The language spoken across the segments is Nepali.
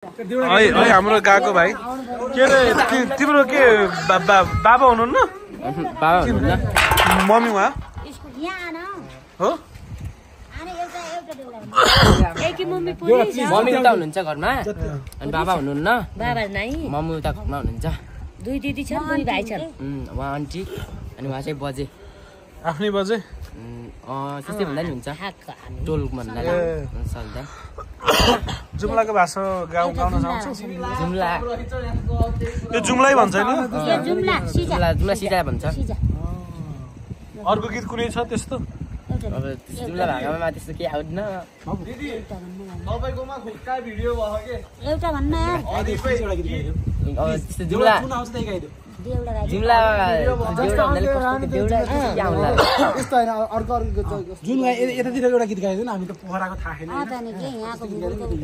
हाम्रो गएको भाइ के रे तिम्रो के बाबा हुनुहुन्न बाबा हुनुहुन्न मम्मी उहाँ हो मम्मी उता हुनुहुन्छ घरमा अनि बाबा हुनुहुन्न मम्मी उता घरमा हुनुहुन्छ दुई दिदी छन् दुई भाइ छन् उहाँ आन्टी अनि उहाँ चाहिँ बजे आफ्नै बजे त्यस्तै भन्दा नि हुन्छ टोल भन्दा सक्दा जुम्लाको भाषा गाउन चाहन्छ जुम्ला यो जुम्लै भन्छ नि जुम्ला सिधा भन्छ अर्को गीत कुनै छ त्यस्तो अब जुम्ला भाकामा त्यस्तो केही आउँदैन तपाईकोमा खुट्टा भिडियो भयो के एउटा भन्न त्यस्तो जुम्ला जुम्ला जुन यतातिर एउटा गीत गाइदियो नि हामी त पोखराको थाहा छैन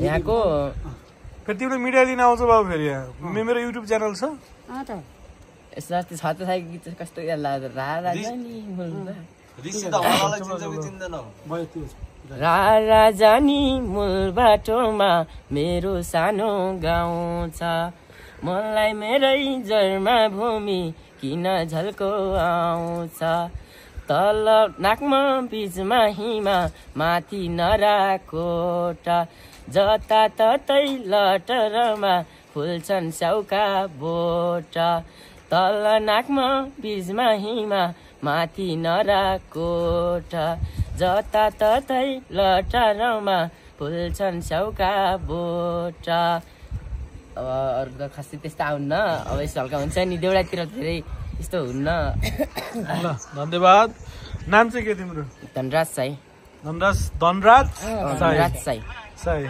यहाँको फेरि तिम्रो मिडिया लिन आउँछ बाबु फेरि मेरो युट्युब च्यानल छ यस्तो छ त गीत कस्तो राजानी मूल बाटोमा मेरो सानो गाउँ छ मलाई मेरै जन्म भूमि किन झल्को आउँछ तल नाकमा बीचमा हिमा माथि नराकोटा जताततै लटरमा फुल्छन् स्याउका बोटा तल नाकमा बीचमा हिमा माथि नराकोटा जताततै लटरमा फुल्छन् स्याउका बोटा अब अरू त खासै त्यस्तो आउन्न अब यस्तो हल्का हुन्छ नि देउडातिर धेरै यस्तो हुन्न ल धन्यवाद नाम चाहिँ के तिम्रो धनराज साई धनराज धनराज साई साई